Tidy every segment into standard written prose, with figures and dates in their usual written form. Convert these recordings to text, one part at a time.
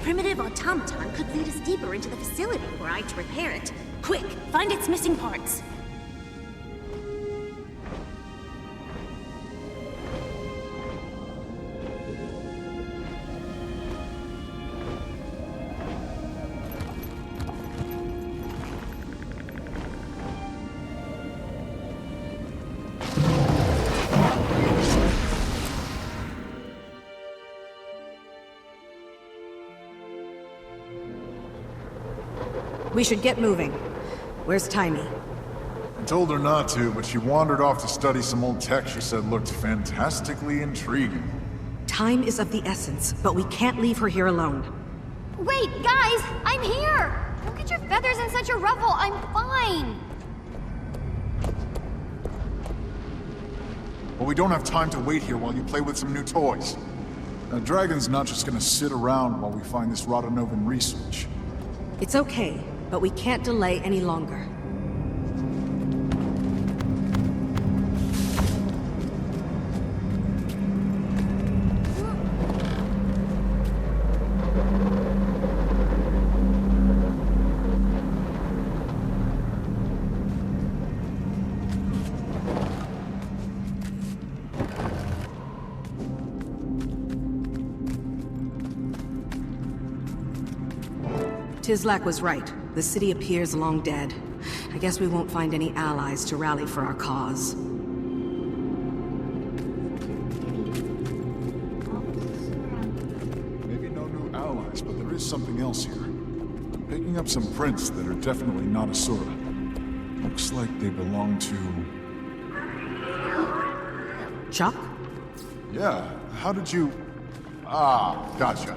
primitive automaton could lead us deeper into the facility were I to repair it. Quick, find its missing parts. We should get moving. Where's Tiny? I told her not to, but she wandered off to study some old tech she said looked fantastically intriguing. Time is of the essence, but we can't leave her here alone. Wait, guys! I'm here! Don't get your feathers in such a ruffle, I'm fine! Well, we don't have time to wait here while you play with some new toys. Now, Dragon's not just gonna sit around while we find this Radanovan research. It's okay, but we can't delay any longer. Tizlak was right. The city appears long dead. I guess we won't find any allies to rally for our cause. Maybe no new allies, but there is something else here. I'm picking up some prints that are definitely not Asura. Looks like they belong to... Chuck? Yeah, how did you... Ah, gotcha.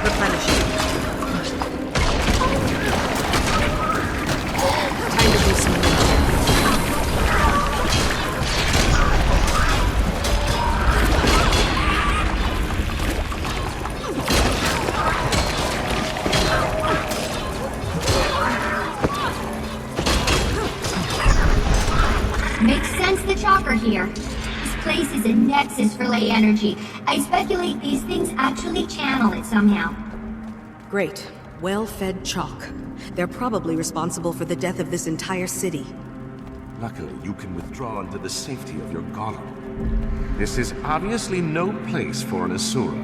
Replenishing. Time to do some Makes sense the Chalker here. This place is a nexus for ley energy. I speculate these things actually channel it somehow. Great. Well-fed chalk. They're probably responsible for the death of this entire city. Luckily, you can withdraw into the safety of your golem. This is obviously no place for an Asura.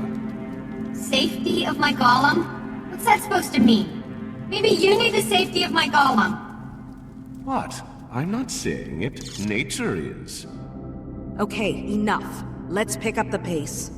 Safety of my golem? What's that supposed to mean? Maybe you need the safety of my golem. What? I'm not saying it. Nature is. Okay, enough. Let's pick up the pace.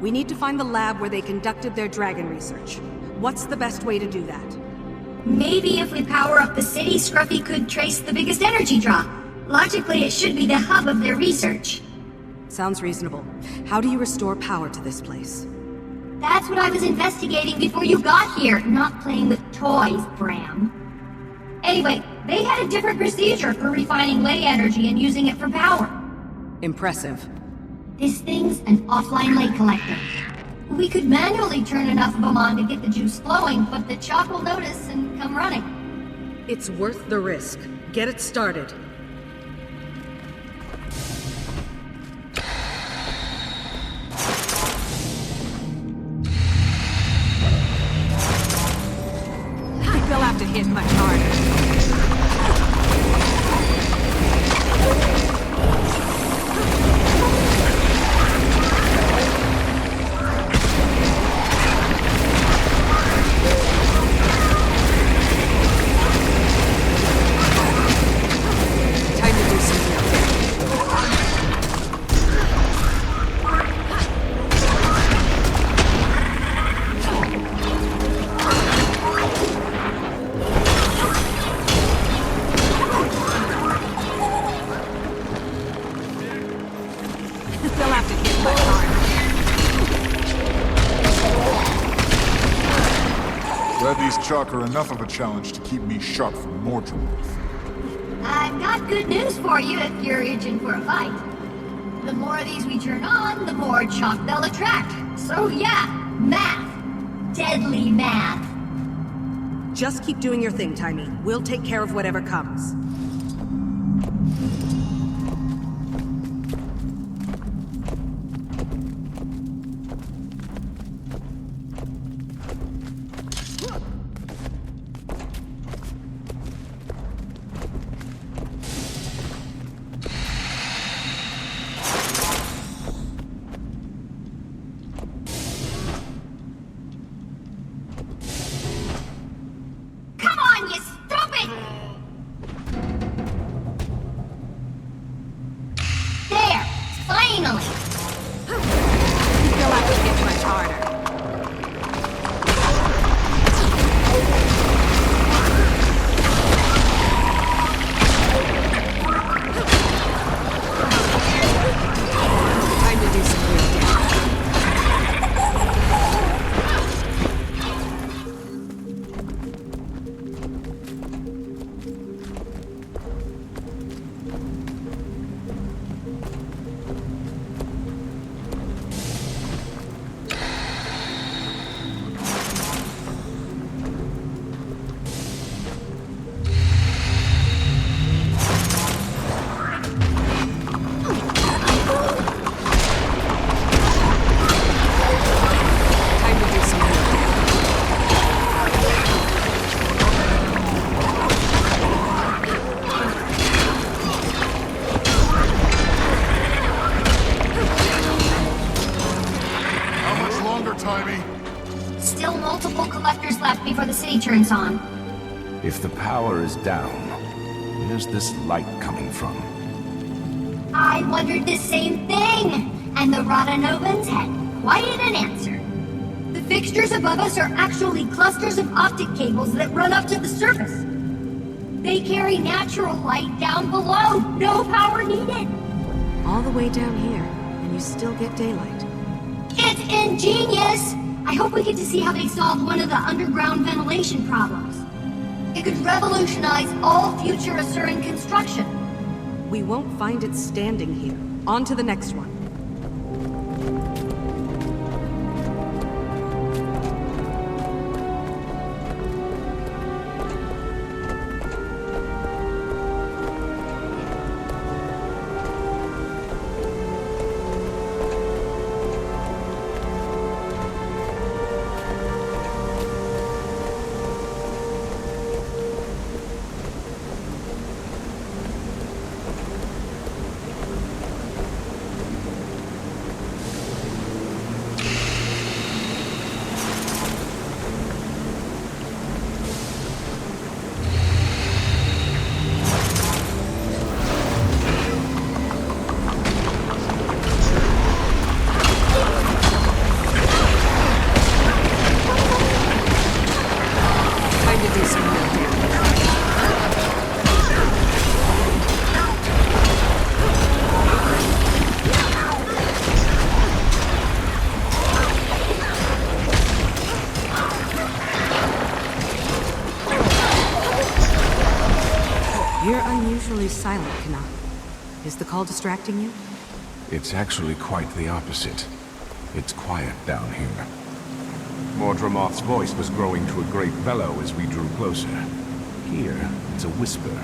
We need to find the lab where they conducted their dragon research. What's the best way to do that? Maybe if we power up the city, Scruffy could trace the biggest energy draw. Logically, it should be the hub of their research. Sounds reasonable. How do you restore power to this place? That's what I was investigating before you got here, not playing with toys, Bram. Anyway, they had a different procedure for refining ley energy and using it for power. Impressive. This thing's an offline ley collector. We could manually turn enough of them on to get the juice flowing, but the chalk will notice and come running. It's worth the risk. Get it started. They'll have to hit much harder. Glad these chalk are enough of a challenge to keep me sharp for more trouble. I've got good news for you if you're itching for a fight. The more of these we turn on, the more chalk they'll attract. So yeah, math. Deadly math. Just keep doing your thing, Timey. We'll take care of whatever comes. Come on, you stupid! There! Finally! I feel like it gets much harder. Time to do some real damage. Time to do some real damage. How much longer, Timey? Still multiple collectors left before the city turns on. If the power is down, where's this light coming from? I wondered the same thing, and the Rodanovans had quite an answer. The fixtures above us are actually clusters of optic cables that run up to the surface. They carry natural light down below, no power needed. All the way down here, and you still get daylight. It's ingenious! I hope we get to see how they solve one of the underground ventilation problems. It could revolutionize all future Asuran construction. We won't find it standing here. On to the next one. Time to do some real damage. You're unusually silent, Kana. Is the call distracting you? It's actually quite the opposite. It's quiet down here. Mordramoth's voice was growing to a great bellow as we drew closer. Here, it's a whisper.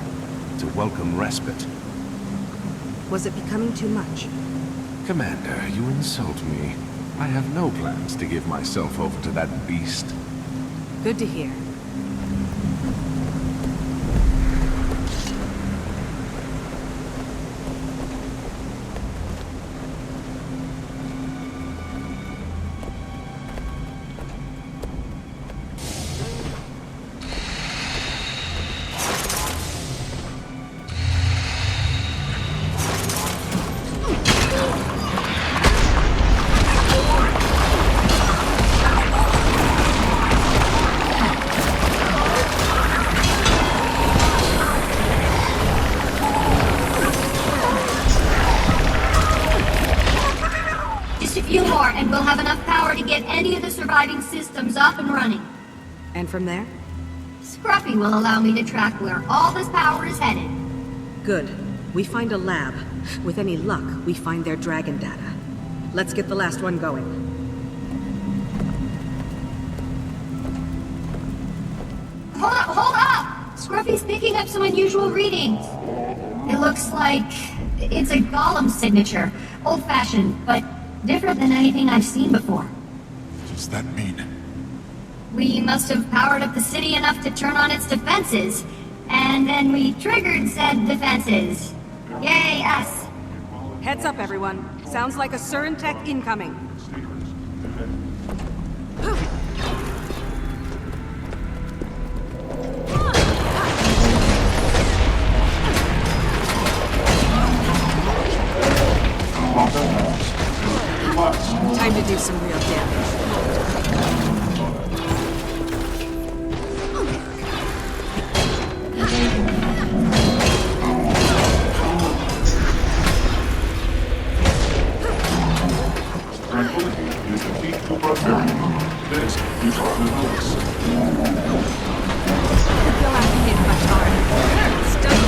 It's a welcome respite. Was it becoming too much? Commander, you insult me. I have no plans to give myself over to that beast. Good to hear. and we'll have enough power to get any of the surviving systems up and running. And from there? Scruffy will allow me to track where all this power is headed. Good. We find a lab. With any luck, we find their dragon data. Let's get the last one going. Hold up! Scruffy's picking up some unusual readings. It looks like it's a golem signature. Old-fashioned, but different than anything I've seen before. What does that mean? We must have powered up the city enough to turn on its defenses. And then we triggered said defenses. Yay, us. Heads up, everyone. Sounds like a Surin tech incoming. Time to do some real damage. This is Rotanova's. You'll have to hit much harder. Stun.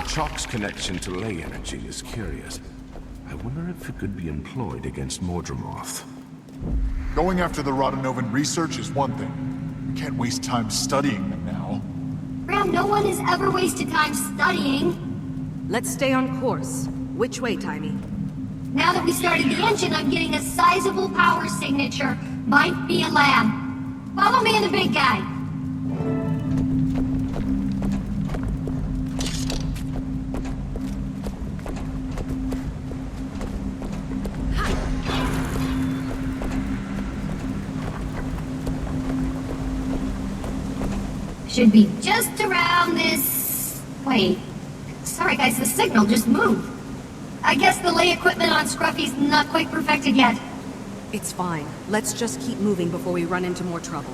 Chalk's connection to ley energy is curious. I wonder if it could be employed against Mordremoth. Going after the Rotanovan research is one thing. We can't waste time studying them now. Graham, no one has ever wasted time studying. Let's stay on course. Which way, Timey? Now that we started the engine, I'm getting a sizable power signature. Might be a lab. Follow me and the big guy. Should be just around this... Wait. Sorry guys, the signal just moved. I guess the ley equipment on Scruffy's not quite perfected yet. It's fine. Let's just keep moving before we run into more trouble.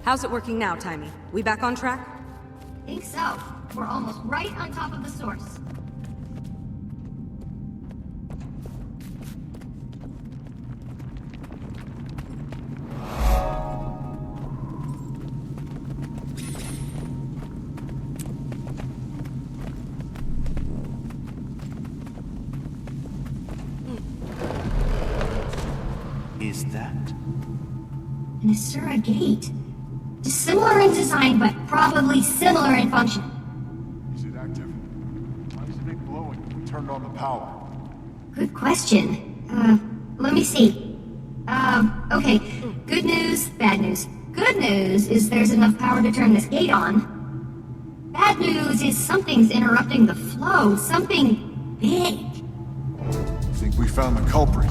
How's it working now, Timey? We back on track? Think so. We're almost right on top of the source. An Asura gate. Similar in design, but probably similar in function. Is it active? Why isn't it glowing when we turned on the power? Good question. Let me see. Okay. Good news, bad news. Good news is there's enough power to turn this gate on. Bad news is something's interrupting the flow. Something big. I think we found the culprit.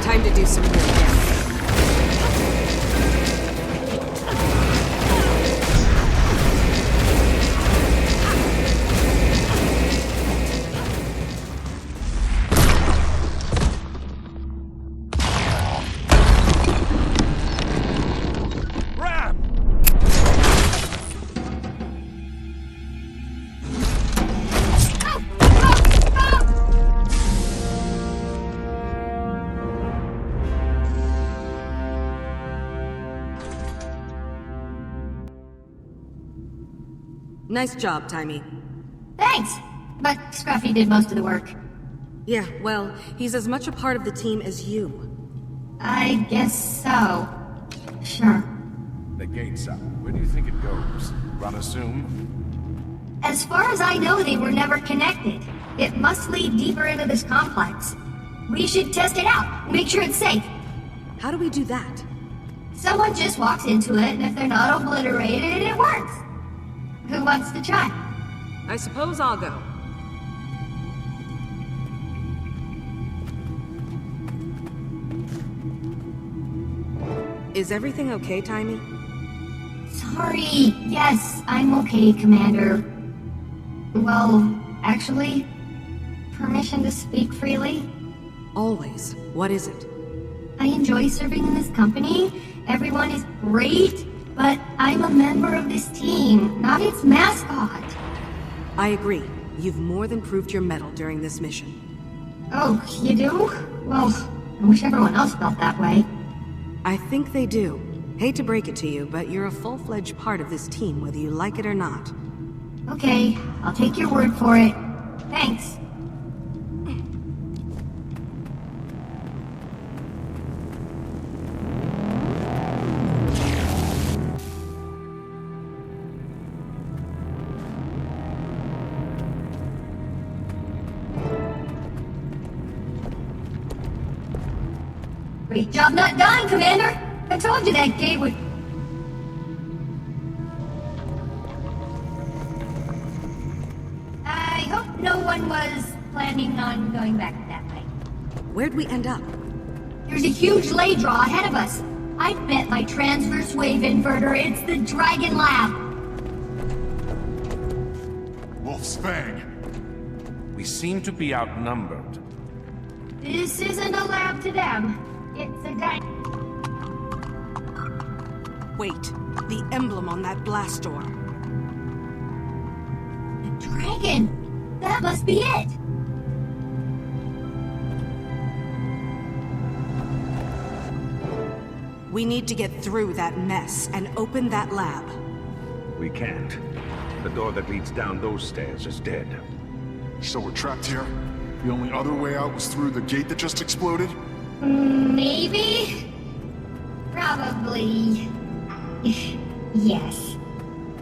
Time to do some real damage. Nice job, Timey. Thanks. But Scruffy did most of the work. Yeah, well, he's as much a part of the team as you. I guess so. Sure. The gate's up. Where do you think it goes? Run assume? As far as I know, they were never connected. It must lead deeper into this complex. We should test it out. Make sure it's safe. How do we do that? Someone just walks into it, and if they're not obliterated, it works. Who wants to try? I suppose I'll go. Is everything okay, Timey? Sorry. Yes, I'm okay, Commander. Well, actually, permission to speak freely? Always. What is it? I enjoy serving in this company. Everyone is great, but I'm a member of this team, not its mascot. I agree. You've more than proved your mettle during this mission. Oh, you do? Well, I wish everyone else felt that way. I think they do. Hate to break it to you, but you're a full-fledged part of this team, whether you like it or not. Okay, I'll take your word for it. Thanks. Great job not dying, Commander! I told you that gate would... I hope no one was planning on going back that way. Where'd we end up? There's a huge ley draw ahead of us. I bet my transverse wave inverter it's the Dragon Lab. Wolf's Fang. We seem to be outnumbered. This isn't a lab to them. It's a guy. Wait, the emblem on that blast door. A dragon! That must be it! We need to get through that mess and open that lab. We can't. The door that leads down those stairs is dead. So we're trapped here? The only other way out was through the gate that just exploded? Maybe? Probably. Yes.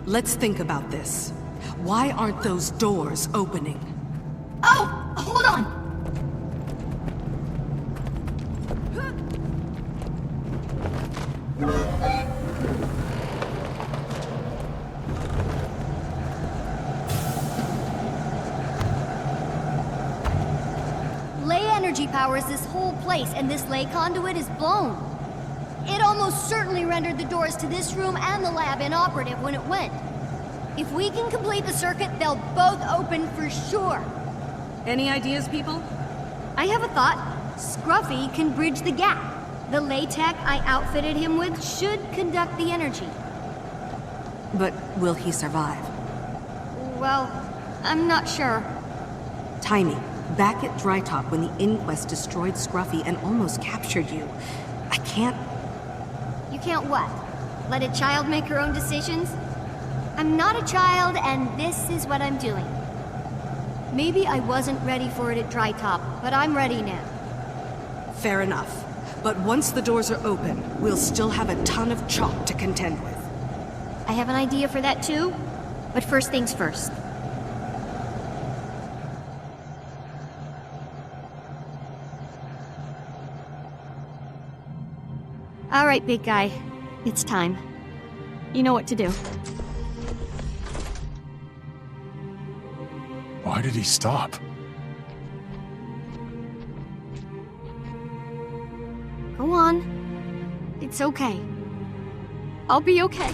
Let's think about this. Why aren't those doors opening? Oh! Hold on! Ley energy powers this whole place, and this ley conduit is blown. It almost certainly rendered the doors to this room and the lab inoperative when it went. If we can complete the circuit, they'll both open for sure. Any ideas, people? I have a thought. Scruffy can bridge the gap. The Laytech I outfitted him with should conduct the energy. But will he survive? Well, I'm not sure. Tiny, back at Drytop when the Inquest destroyed Scruffy and almost captured you. I can't... You can't what? Let a child make her own decisions? I'm not a child, and this is what I'm doing. Maybe I wasn't ready for it at Drytop, but I'm ready now. Fair enough. But once the doors are open, we'll still have a ton of chalk to contend with. I have an idea for that too, but first things first. All right, big guy. It's time. You know what to do. Why did he stop? Go on. It's okay. I'll be okay.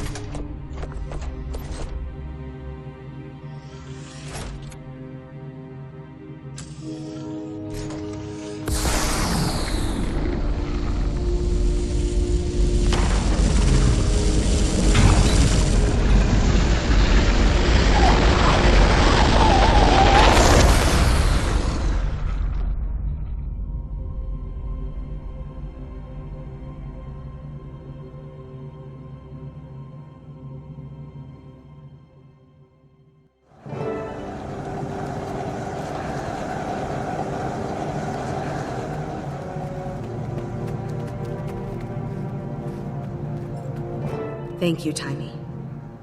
Thank you, Tiny.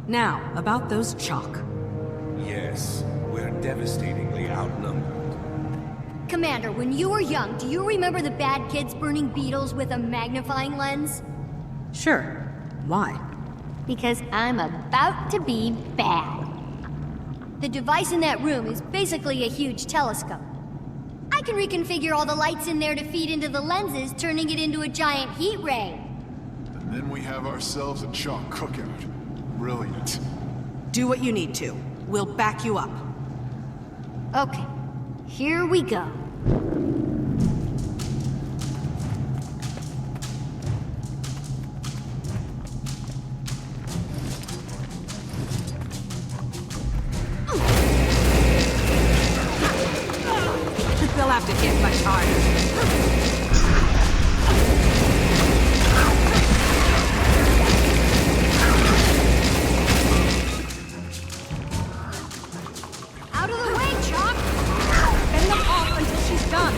Now, about those chalk. Yes, we're devastatingly outnumbered. Commander, when you were young, do you remember the bad kids burning beetles with a magnifying lens? Sure. Why? Because I'm about to be bad. The device in that room is basically a huge telescope. I can reconfigure all the lights in there to feed into the lenses, turning it into a giant heat ray. And then we have ourselves a chalk cookout. Brilliant. Do what you need to. We'll back you up. Okay, here we go. They'll have to hit much harder. Out of the way, Chalk! Fend them off until she's done.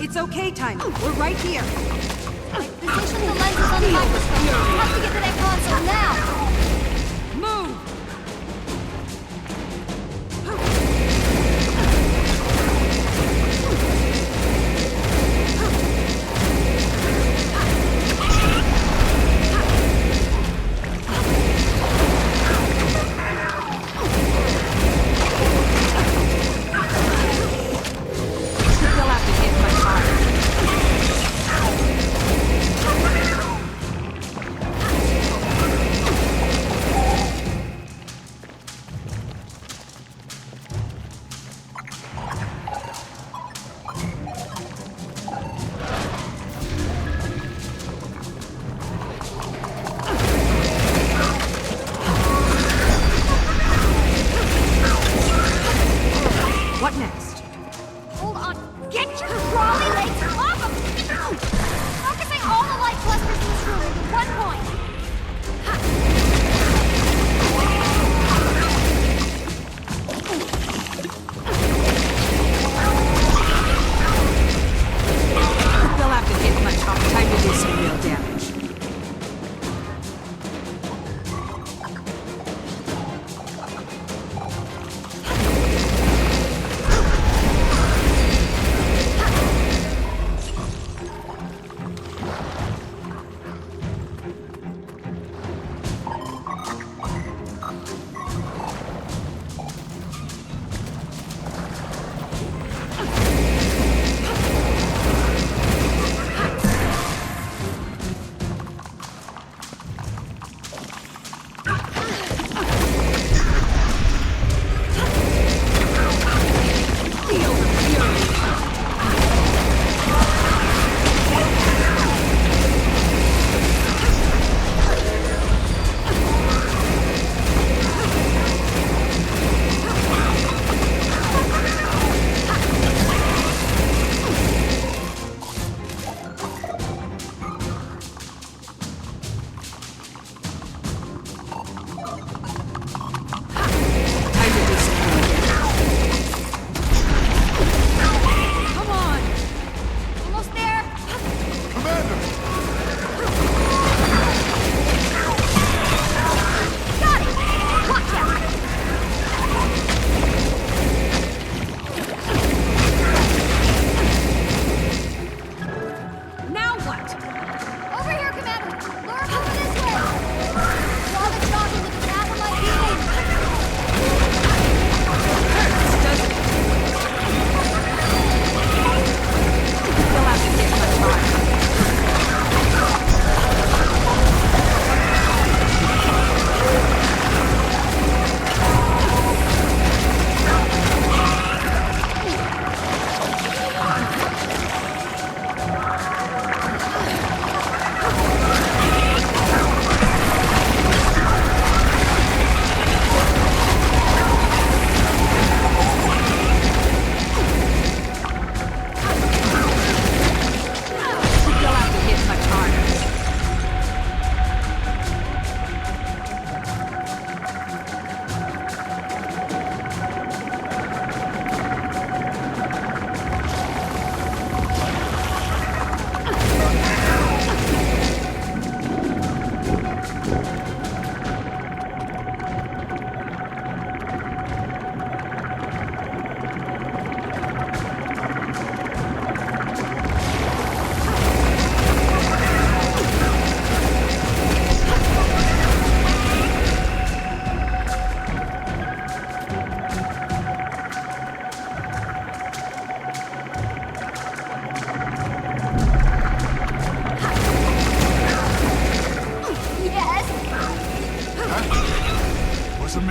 It's okay, Tiny. We're right here. Position the lenses on the microscope. We have to get to that console now. Move! They'll have to hit much harder.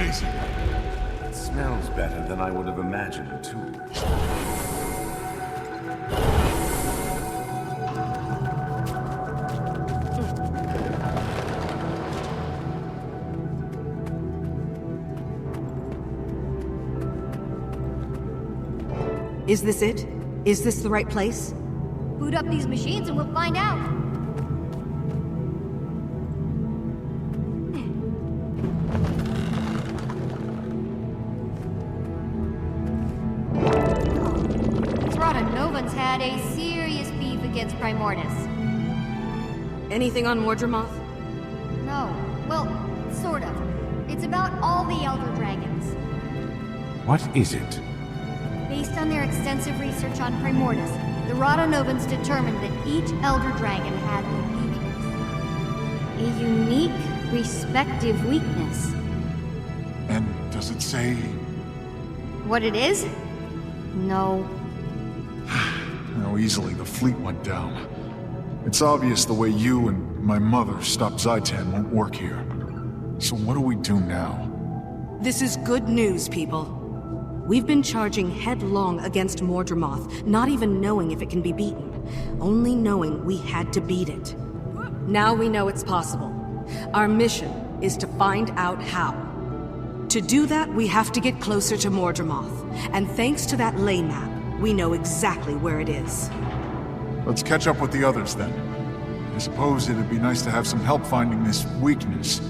amazing. It smells better than I would have imagined, too. Is this it? Is this the right place? Boot up these machines and we'll find out. These Rotanovans had a serious beef against Primordus. Anything on Mordremoth? No. Well, sort of. It's about all the Elder Dragons. What is it? Based on their extensive research on Primordus, the Rotanovans determined that each Elder Dragon had a weakness. A unique, respective weakness. And does it say... What it is? No. how easily the fleet went down? It's obvious the way you and my mother stopped Zaitan won't work here. So what do we do now? This is good news, people. We've been charging headlong against Mordremoth, not even knowing if it can be beaten. Only knowing we had to beat it. Now we know it's possible. Our mission is to find out how. To do that, we have to get closer to Mordremoth. And thanks to that ley map, we know exactly where it is. Let's catch up with the others then. I suppose it'd be nice to have some help finding this weakness.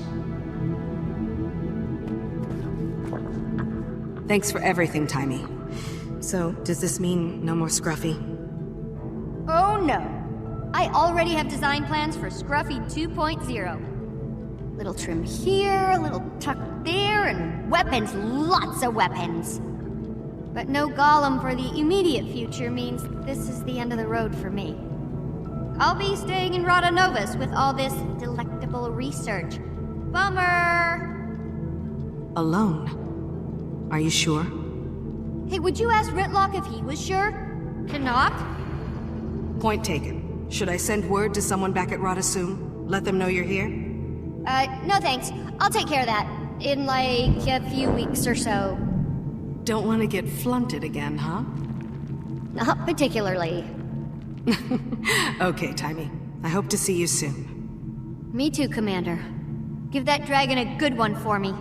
Thanks for everything, Timey. So, does this mean no more Scruffy? Oh no! I already have design plans for Scruffy 2.0. Little trim here, a little tuck there, and weapons, lots of weapons. But no Golem for the immediate future means this is the end of the road for me. I'll be staying in Rotanovus with all this delectable research. Bummer! Alone? Are you sure? Hey, would you ask Ritlock if he was sure? Canuck? Point taken. Should I send word to someone back at Radasum? Let them know you're here? No thanks. I'll take care of that. In like a few weeks or so. Don't want to get flunted again, huh? Not particularly. Okay, Timey. I hope to see you soon. Me too, Commander. Give that dragon a good one for me.